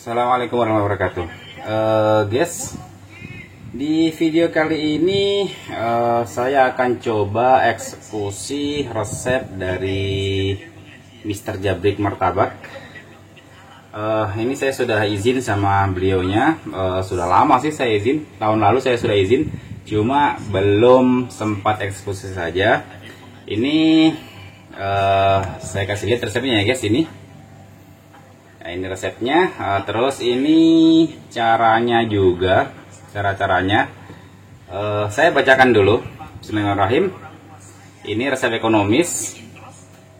Assalamualaikum warahmatullahi wabarakatuh. Guys, di video kali ini saya akan coba eksekusi resep dari Mr. Jabrik Martabak. Ini saya sudah izin sama beliaunya, sudah lama sih saya izin, tahun lalu saya sudah izin, cuma belum sempat eksekusi saja. Ini saya kasih lihat resepnya ya guys, ini. Nah, ini resepnya, terus ini caranya juga, cara-caranya saya bacakan dulu. Bismillahirrahmanirrahim. Ini resep ekonomis.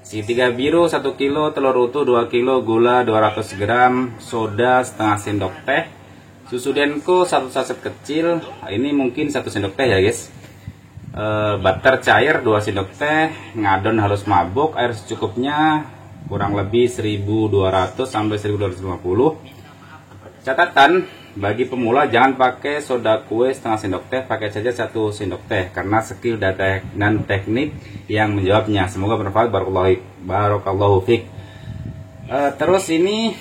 Segitiga biru 1 kilo, telur utuh 2 kilo, gula 200 gram, soda setengah sendok teh, susu Denko 1 saset kecil, ini mungkin 1 sendok teh ya guys. Butter cair 2 sendok teh, ngadon halus mabuk, air secukupnya, kurang lebih 1200 sampai 1250. Catatan, bagi pemula jangan pakai soda kue setengah sendok teh, pakai saja 1 sendok teh karena skill dan teknik yang menjawabnya. Semoga bermanfaat. Barakallahu fiik. Terus ini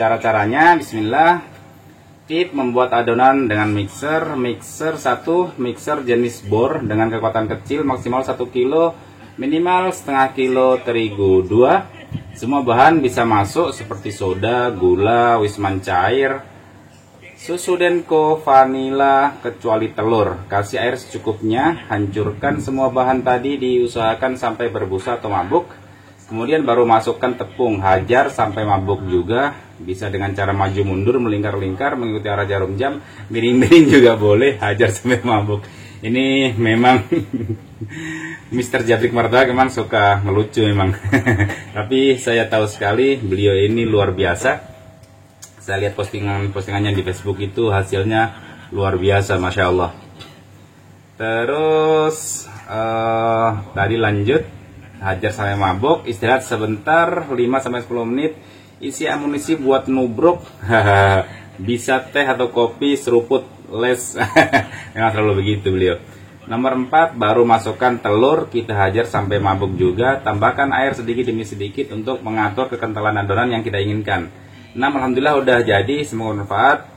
cara-caranya, bismillah. Tip membuat adonan dengan mixer 1, mixer jenis bor dengan kekuatan kecil, maksimal 1 kilo, minimal setengah kilo terigu. 2, semua bahan bisa masuk seperti soda, gula, wisman cair, susu Denko, vanila, kecuali telur. Kasih air secukupnya, hancurkan semua bahan tadi, diusahakan sampai berbusa atau mabuk. Kemudian baru masukkan tepung, hajar sampai mabuk juga. Bisa dengan cara maju mundur, melingkar-lingkar, mengikuti arah jarum jam, miring-miring juga boleh, hajar sampai mabuk. Ini memang Mr. Jabrik Martabak memang suka ngelucu memang. Tapi saya tahu sekali beliau ini luar biasa. Saya lihat postingannya di Facebook itu hasilnya luar biasa, Masya Allah. Terus tadi lanjut, hajar sampai mabuk, istirahat sebentar 5-10 menit, isi amunisi buat nubruk. Bisa teh atau kopi, seruput, les. Memang selalu begitu beliau. Nomor 4, baru masukkan telur, kita hajar sampai mabuk juga. Tambahkan air sedikit demi sedikit untuk mengatur kekentalan adonan yang kita inginkan. 6, alhamdulillah udah jadi. Semoga bermanfaat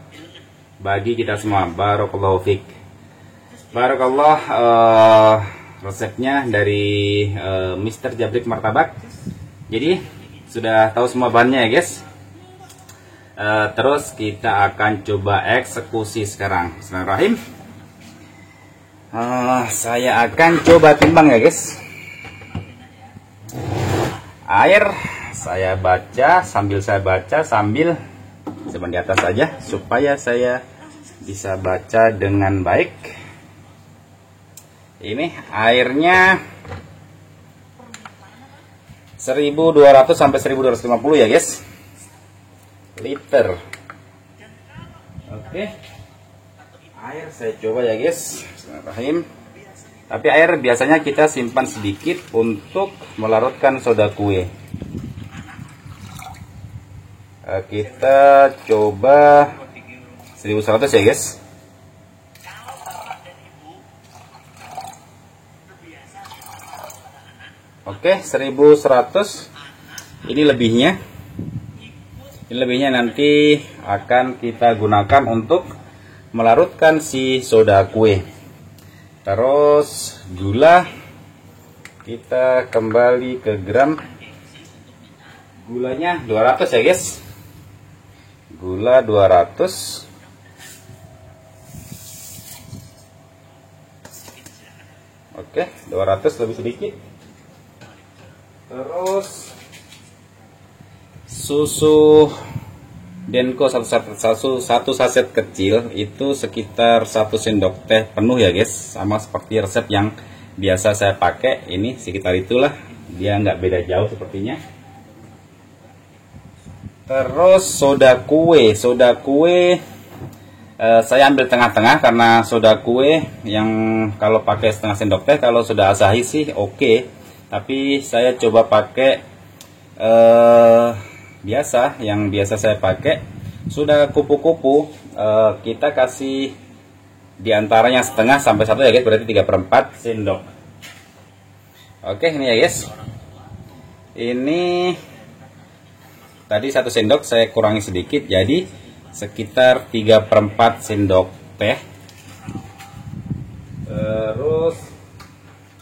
bagi kita semua. Barakallahu fiik. Barakallah. Resepnya dari Mr. Jabrik Martabak. Jadi sudah tahu semua bahannya ya guys. Terus kita akan coba eksekusi sekarang. Bismillahirrahmanirrahim. Saya akan coba timbang ya guys. Air saya baca sambil sebentar di atas saja supaya saya bisa baca dengan baik. Ini airnya 1200 sampai 1250 ya guys, liter. Oke, air saya coba ya guys. Bismillahirrahmanirrahim. Tapi air biasanya kita simpan sedikit untuk melarutkan soda kue. Kita coba 1100 ya guys. Oke, 1100. Ini lebihnya. Ini lebihnya nanti akan kita gunakan untuk melarutkan si soda kue. Terus gula, kita kembali ke gram. Gulanya 200 ya guys. Gula 200. Oke, 200 lebih sedikit. Terus susu Denko 1 saset kecil itu sekitar 1 sendok teh penuh ya guys, sama seperti resep yang biasa saya pakai. Ini sekitar itulah, dia nggak beda jauh sepertinya. Terus soda kue saya ambil tengah-tengah karena soda kue yang kalau pakai setengah sendok teh, kalau sudah asahi sih oke. Tapi saya coba pakai yang biasa saya pakai sudah kupu-kupu. Kita kasih diantaranya setengah sampai 1 ya guys, berarti 3/4 sendok. Oke, ini ya guys, ini Tadi 1 sendok saya kurangi sedikit, jadi sekitar 3/4 sendok teh. Terus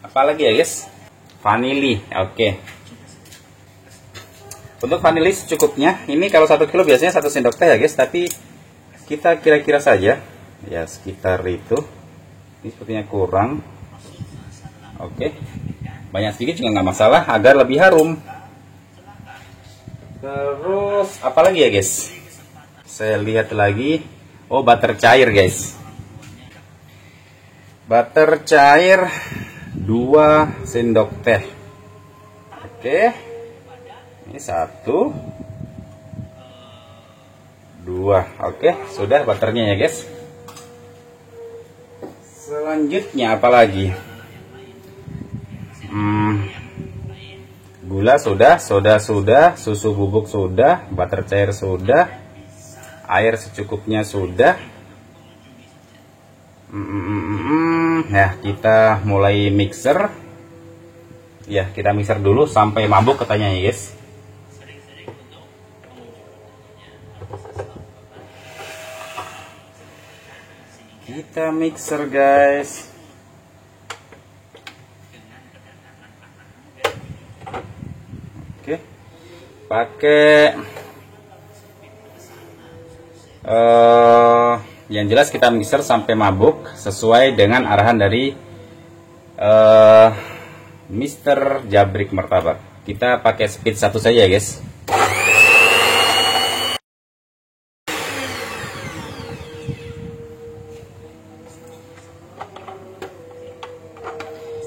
apa lagi ya guys? Vanili. Oke. Untuk vanili secukupnya. Ini kalau 1 kilo biasanya 1 sendok teh ya guys, tapi kita kira-kira saja ya sekitar itu. Ini sepertinya kurang. Oke. Banyak sedikit juga nggak masalah agar lebih harum. Terus apa lagi ya guys? Saya lihat lagi. Oh, butter cair guys. Butter cair 2 sendok teh. Oke. Ini 1 2. Oke, sudah butternya ya guys. Selanjutnya apa lagi? Gula sudah, soda sudah, susu bubuk sudah, butter cair sudah, air secukupnya sudah. Ya, kita mulai mixer. Ya, kita mixer dulu sampai mabuk katanya ya guys. Kita mixer guys. Oke. Pakai yang jelas kita mixer sampai mabuk sesuai dengan arahan dari Mr. Jabrik Martabak. Kita pakai speed 1 saja ya guys.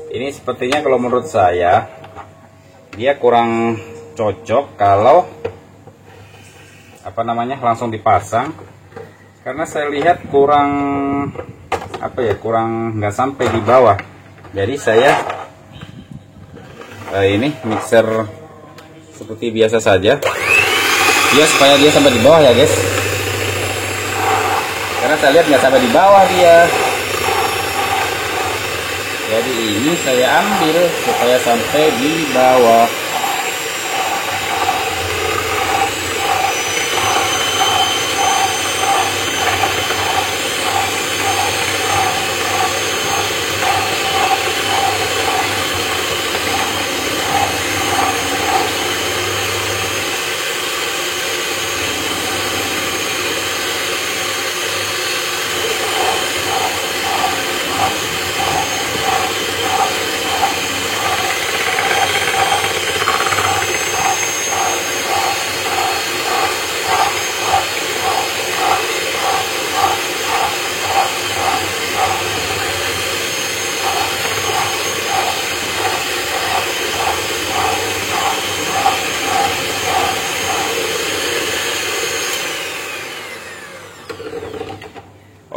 Ini sepertinya kalau menurut saya dia kurang cocok kalau apa namanya langsung dipasang, karena saya lihat kurang apa ya, kurang nggak sampai di bawah. Jadi saya ini mixer seperti biasa saja ya, supaya dia sampai di bawah ya guys, karena saya lihat nggak sampai di bawah dia. Jadi ini saya ambil supaya sampai di bawah.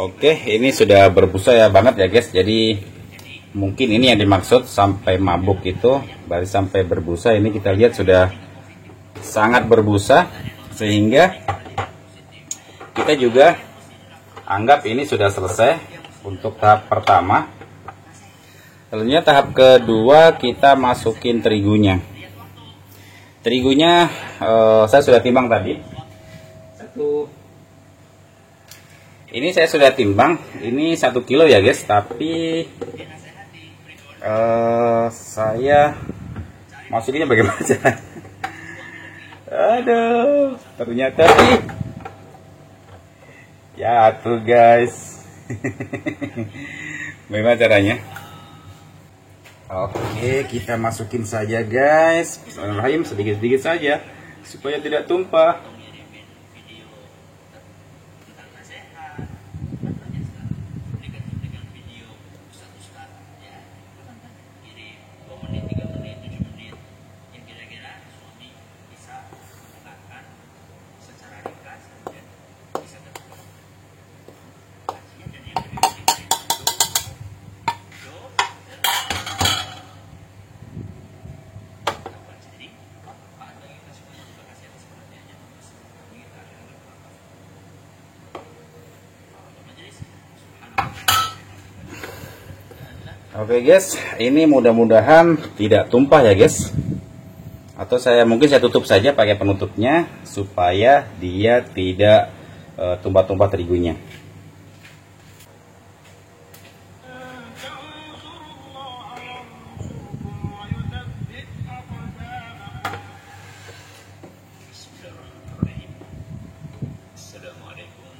Oke, ini sudah berbusa ya banget ya guys. Jadi mungkin ini yang dimaksud sampai mabuk itu, baru sampai berbusa. Ini kita lihat sudah sangat berbusa, sehingga kita juga anggap ini sudah selesai untuk tahap pertama. Selanjutnya tahap kedua, kita masukin terigunya. Terigunya saya sudah timbang tadi. Ini saya sudah timbang, ini 1 kilo ya guys, tapi saya masukinnya bagaimana cara? Aduh, ternyata ya tuh guys. Bagaimana caranya? Oke, kita masukin saja guys. Bismillahirrahmanirrahim, sedikit-sedikit saja supaya tidak tumpah. Oke guys, ini mudah-mudahan tidak tumpah ya guys. Atau mungkin saya tutup saja pakai penutupnya supaya dia tidak tumpah-tumpah terigunya. Assalamualaikum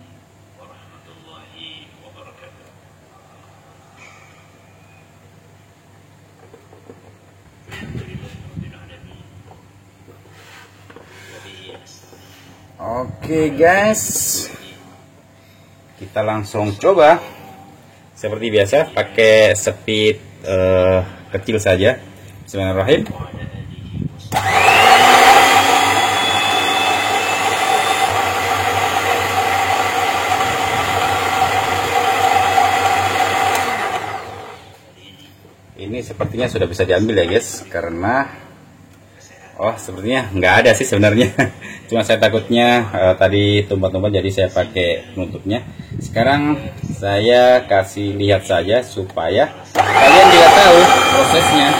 warahmatullahi wabarakatuh. Oke guys, kita langsung coba seperti biasa pakai speed kecil saja. Bismillahirrahmanirrahim. Ini sepertinya sudah bisa diambil ya guys, karena sepertinya nggak ada sih sebenarnya. Cuma saya takutnya tadi tumpah-tumpah, jadi saya pakai penutupnya. Sekarang saya kasih lihat saja supaya kalian juga tahu prosesnya.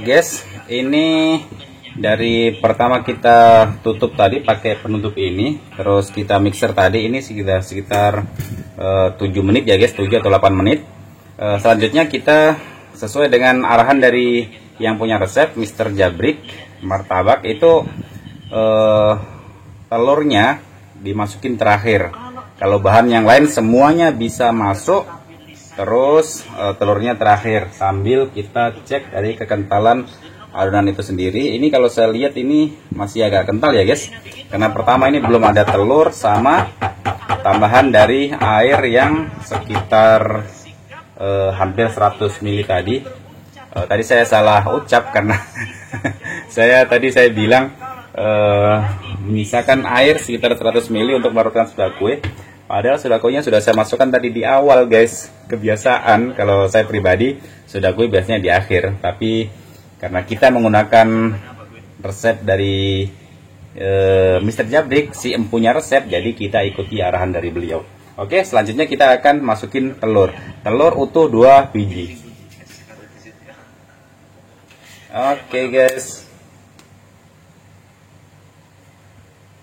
Guys, ini dari pertama kita tutup tadi pakai penutup ini, terus kita mixer tadi ini sekitar 7 menit ya guys, 7 atau 8 menit. Selanjutnya kita sesuai dengan arahan dari yang punya resep Mr. Jabrik martabak itu, telurnya dimasukin terakhir. Kalau bahan yang lain semuanya bisa masuk, terus telurnya terakhir, sambil kita cek dari kekentalan adonan itu sendiri. Ini kalau saya lihat ini masih agak kental ya guys, karena pertama ini belum ada telur sama tambahan dari air yang sekitar hampir 100 ml tadi. Tadi saya salah ucap karena saya bilang menyisakan air sekitar 100 ml untuk melarutkan soda kue. Padahal soda kuenya sudah saya masukkan tadi di awal guys. Kebiasaan kalau saya pribadi soda kue biasanya di akhir, tapi karena kita menggunakan resep dari Mr. Jabrik, si empunya resep, jadi kita ikuti arahan dari beliau. Oke, selanjutnya kita akan masukin telur utuh 2 biji. Oke guys,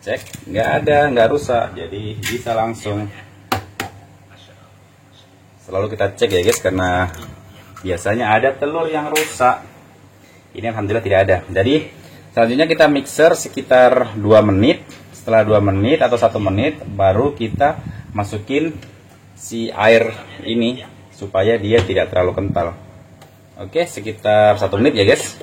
cek, nggak rusak, jadi bisa langsung. Selalu kita cek ya guys, karena biasanya ada telur yang rusak. Ini alhamdulillah tidak ada. Jadi selanjutnya kita mixer sekitar 2 menit. Setelah 2 menit atau 1 menit baru kita masukin si air ini supaya dia tidak terlalu kental. Oke, sekitar 1 menit ya guys.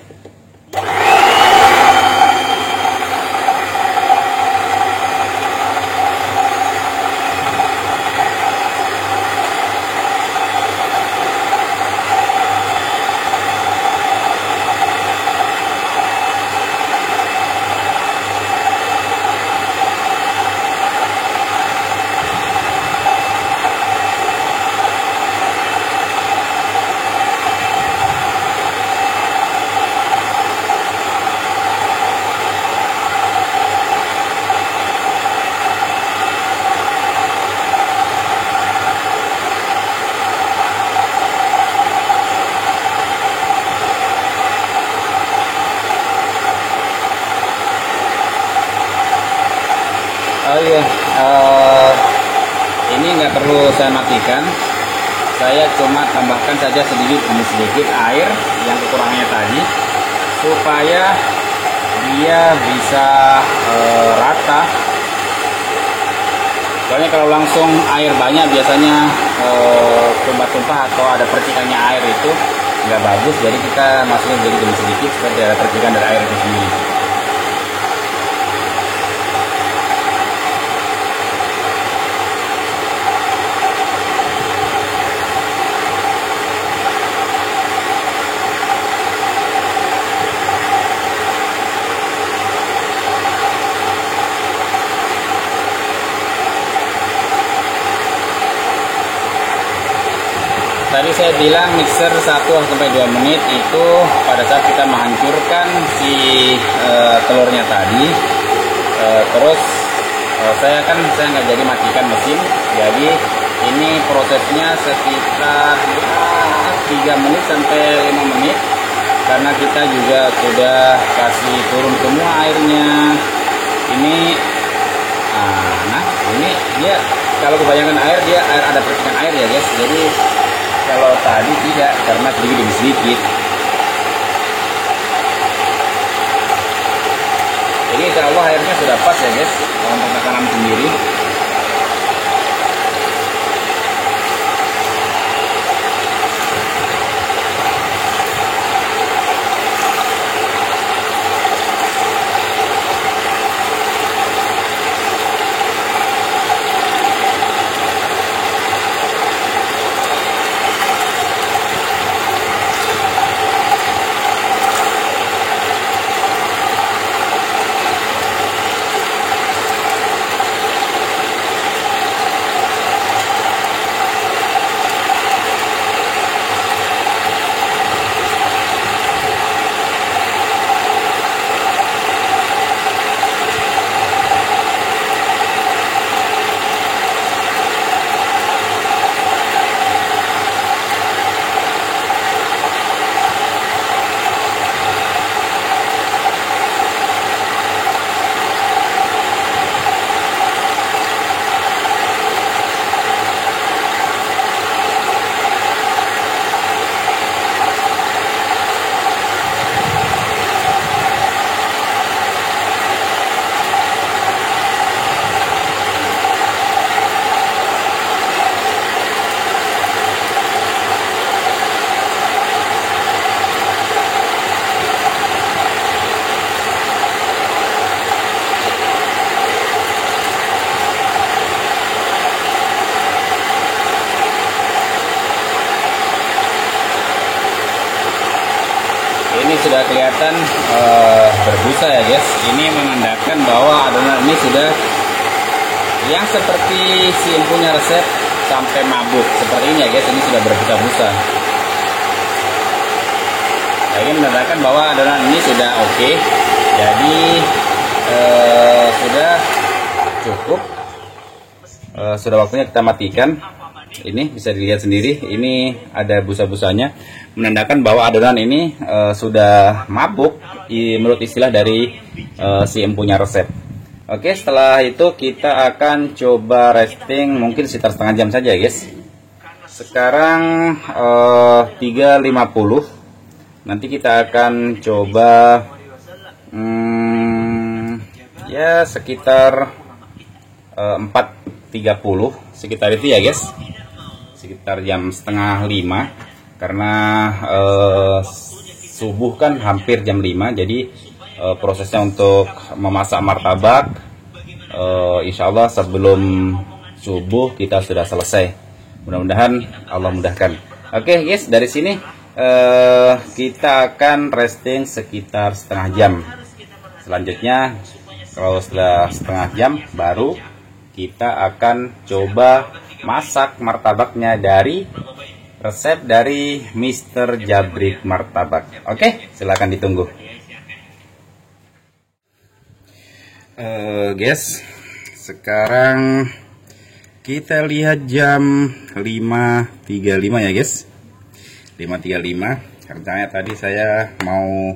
Oh iya, ini nggak perlu saya matikan, saya cuma tambahkan saja sedikit demi sedikit air yang kekurangannya tadi, supaya dia bisa rata. Soalnya kalau langsung air banyak biasanya tumpah-tumpah atau ada percikannya air itu nggak bagus, jadi kita masukin sedikit demi sedikit supaya tidak ada percikan dari air itu sendiri. Tadi saya bilang mixer 1-2 menit itu pada saat kita menghancurkan si telurnya tadi. Terus saya nggak jadi matikan mesin, jadi ini prosesnya sekitar 3 menit sampai 5 menit, karena kita juga sudah kasih turun semua airnya. Ini ini dia kalau kebanyakan air, dia ada percikan air ya guys, jadi kalau tadi tidak, karena sedikit demi sedikit. Jadi insya Allah airnya sudah pas ya guys untuk takaran sendiri. ini sudah kelihatan berbusa ya guys. Ini menandakan bahwa adonan ini sudah yang seperti si punya resep sampai mabuk seperti ini ya guys. Ini sudah berbusa-busa. Nah, ini menandakan bahwa adonan ini sudah oke. Jadi sudah cukup. Sudah waktunya kita matikan. Ini bisa dilihat sendiri, ini ada busa-busanya, menandakan bahwa adonan ini sudah mabuk menurut istilah dari si empunya resep. Oke, setelah itu kita akan coba resting mungkin sekitar setengah jam saja guys. Sekarang 3.50. Nanti kita akan coba ya sekitar 4.30 sekitar itu ya guys, sekitar jam setengah 5 karena subuh kan hampir jam 5. Jadi prosesnya untuk memasak martabak insya Allah sebelum subuh kita sudah selesai. Mudah-mudahan Allah mudahkan. Oke guys, dari sini kita akan resting sekitar setengah jam. Selanjutnya kalau setelah setengah jam baru kita akan coba masak martabaknya dari resep dari Mr. Jabrik Martabak. Oke, silakan ditunggu. Guys, sekarang kita lihat jam 5.35 ya guys. 5.35. Rencananya tadi saya mau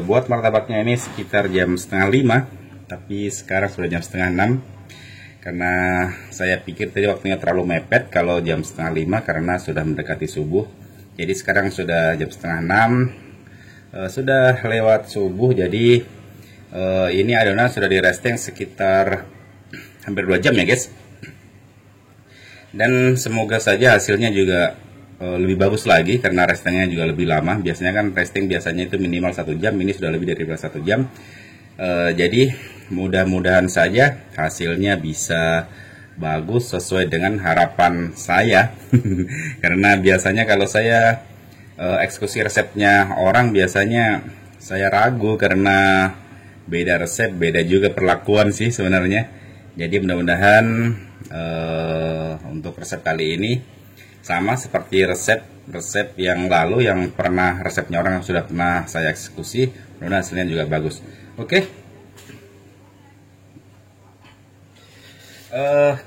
buat martabaknya ini sekitar jam setengah 5, tapi sekarang sudah jam setengah 6. Karena saya pikir tadi waktunya terlalu mepet kalau jam setengah 5 karena sudah mendekati subuh. Jadi sekarang sudah jam setengah 6, sudah lewat subuh. Jadi ini adonan sudah di resting sekitar hampir 2 jam ya guys. Dan semoga saja hasilnya juga lebih bagus lagi karena restingnya juga lebih lama. Biasanya kan resting biasanya itu minimal 1 jam, ini sudah lebih dari 1 jam. Jadi mudah-mudahan saja hasilnya bisa bagus sesuai dengan harapan saya. Karena biasanya kalau saya eksekusi resepnya orang, biasanya saya ragu karena beda resep, beda juga perlakuan sih sebenarnya. Jadi mudah-mudahan untuk resep kali ini sama seperti resep yang lalu yang pernah resepnya orang yang sudah pernah saya eksekusi. Mudah-mudahan hasilnya juga bagus. Oke,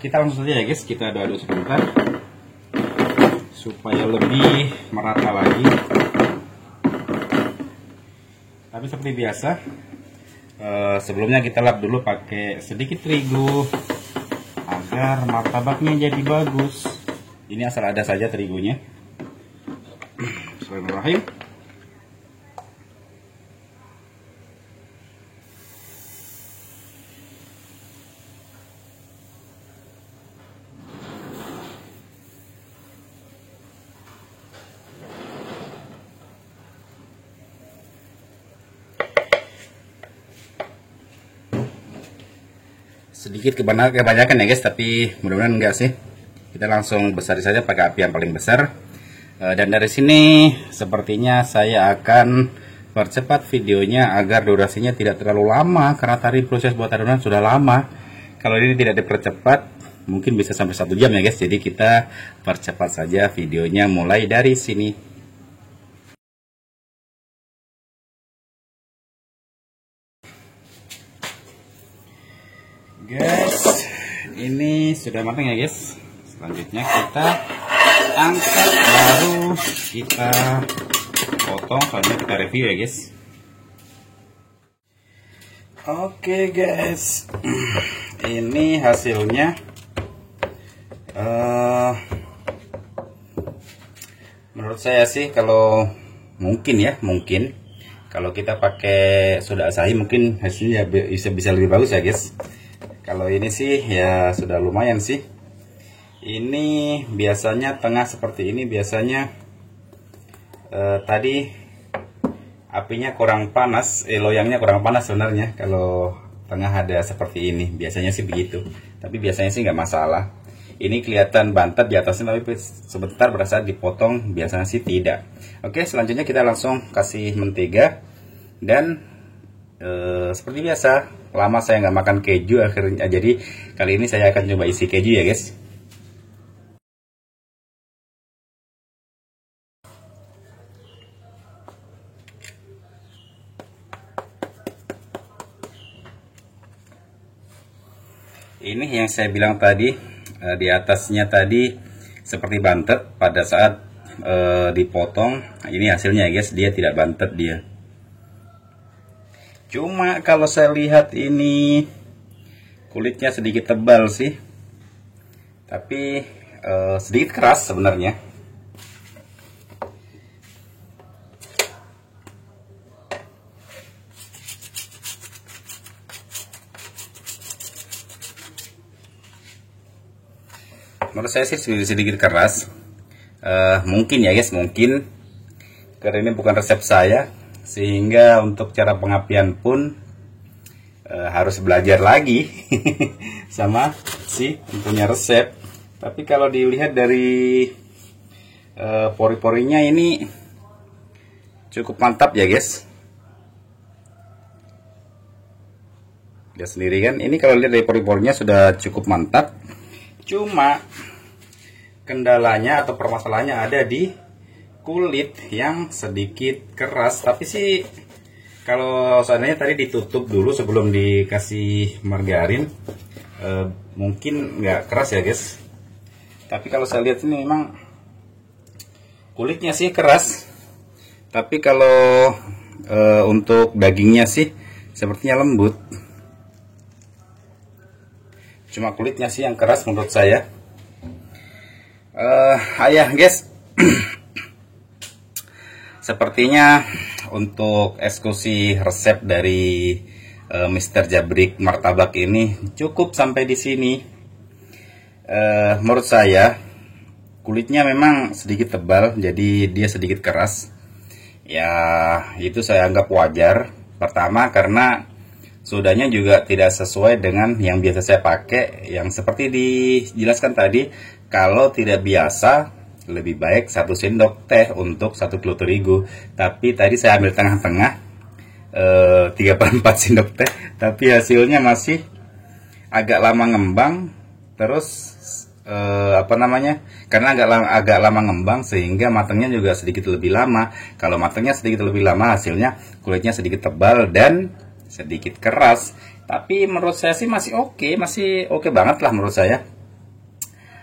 kita langsung saja ya guys, kita aduk-aduk sebentar supaya lebih merata lagi. Tapi seperti biasa, sebelumnya kita lap dulu pakai sedikit terigu agar martabaknya jadi bagus. Ini asal ada saja terigunya. Bismillahirrahmanirrahim. Sedikit kebanyakan ya guys, tapi mudah-mudahan enggak sih. Kita langsung besarin saja pakai api yang paling besar. Dan dari sini sepertinya saya akan percepat videonya agar durasinya tidak terlalu lama karena tadi proses buat adonan sudah lama. Kalau ini tidak dipercepat mungkin bisa sampai 1 jam ya guys. Jadi kita percepat saja videonya mulai dari sini. Guys, ini sudah matang ya guys. Selanjutnya kita angkat, baru kita potong. Soalnya kita review ya guys. Oke guys, ini hasilnya. Menurut saya sih kalau mungkin kalau kita pakai soda asahi mungkin hasilnya bisa lebih bagus ya guys. Kalau ini sih ya sudah lumayan sih. Ini biasanya tengah seperti ini biasanya tadi apinya kurang panas, loyangnya kurang panas sebenarnya. Kalau tengah ada seperti ini biasanya sih begitu. Tapi biasanya sih nggak masalah. ini kelihatan bantet di atasnya, tapi sebentar berasa dipotong, biasanya sih tidak. Oke, selanjutnya kita langsung kasih mentega. Dan seperti biasa, lama saya nggak makan keju akhirnya, jadi kali ini saya akan coba isi keju ya guys. Ini yang saya bilang tadi, di atasnya tadi seperti bantet pada saat dipotong. Ini hasilnya ya guys, dia tidak bantet dia. Cuma kalau saya lihat ini kulitnya sedikit tebal sih, tapi sedikit keras sebenarnya. Menurut saya sih sedikit keras. Mungkin ya guys, mungkin karena ini bukan resep saya, sehingga untuk cara pengapian pun harus belajar lagi sama si punya resep. Tapi kalau dilihat dari pori-porinya ini cukup mantap ya guys. Lihat sendiri kan, ini kalau lihat dari pori-porinya sudah cukup mantap. Cuma kendalanya atau permasalahannya ada di kulit yang sedikit keras. Tapi sih kalau seandainya tadi ditutup dulu sebelum dikasih margarin, mungkin nggak keras ya guys. Tapi kalau saya lihat ini memang kulitnya sih keras. Tapi kalau untuk dagingnya sih sepertinya lembut. Cuma kulitnya sih yang keras menurut saya. Ayah guys, sepertinya untuk eksekusi resep dari Mr. Jabrik martabak ini cukup sampai di sini. Menurut saya kulitnya memang sedikit tebal, jadi dia sedikit keras. Ya itu saya anggap wajar. Pertama karena sudahnya juga tidak sesuai dengan yang biasa saya pakai, yang seperti dijelaskan tadi. Kalau tidak biasa, lebih baik 1 sendok teh untuk 1 kilo terigu. Tapi tadi saya ambil tengah-tengah, 3/4 sendok teh, tapi hasilnya masih agak lama ngembang. Terus karena agak lama ngembang, sehingga matangnya juga sedikit lebih lama. Kalau matangnya sedikit lebih lama, hasilnya kulitnya sedikit tebal dan sedikit keras. Tapi menurut saya sih masih oke banget lah menurut saya.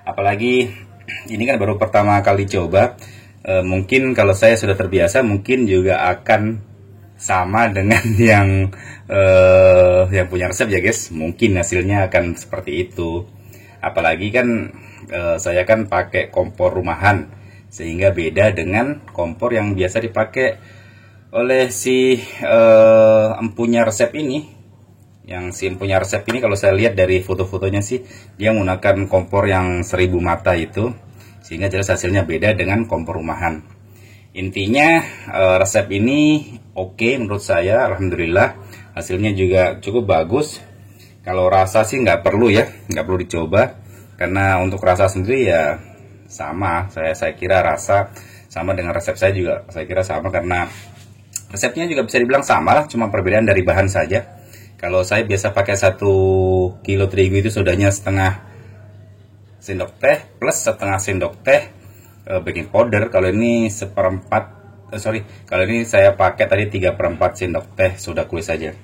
Apalagi ini kan baru pertama kali coba. Mungkin kalau saya sudah terbiasa, mungkin juga akan sama dengan yang punya resep ya guys. Mungkin hasilnya akan seperti itu. Apalagi kan saya kan pakai kompor rumahan, sehingga beda dengan kompor yang biasa dipakai oleh si empunya resep ini. Yang si empunya resep ini kalau saya lihat dari foto-fotonya sih, dia menggunakan kompor yang 1000 mata itu, sehingga jelas hasilnya beda dengan kompor rumahan. Intinya resep ini oke menurut saya, alhamdulillah. Hasilnya juga cukup bagus. Kalau rasa sih nggak perlu ya, nggak perlu dicoba, karena untuk rasa sendiri ya sama. Saya kira rasa sama dengan resep saya juga, saya kira sama, karena resepnya juga bisa dibilang sama lah, cuma perbedaan dari bahan saja. Kalau saya biasa pakai 1 kilo terigu itu sudahnya setengah sendok teh plus setengah sendok teh baking powder. Kalau ini kalau ini saya pakai tadi 3/4 sendok teh soda kulit saja.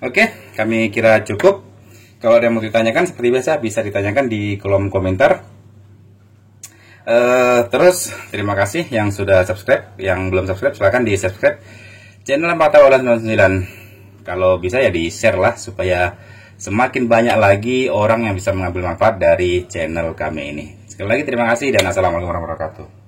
Oke, kami kira cukup. Kalau ada yang mau ditanyakan seperti biasa bisa ditanyakan di kolom komentar. Terus terima kasih yang sudah subscribe, yang belum subscribe silahkan di subscribe channel Mata Olah 99. Kalau bisa ya di share lah, supaya semakin banyak lagi orang yang bisa mengambil manfaat dari channel kami ini. Sekali lagi terima kasih dan assalamualaikum warahmatullahi wabarakatuh.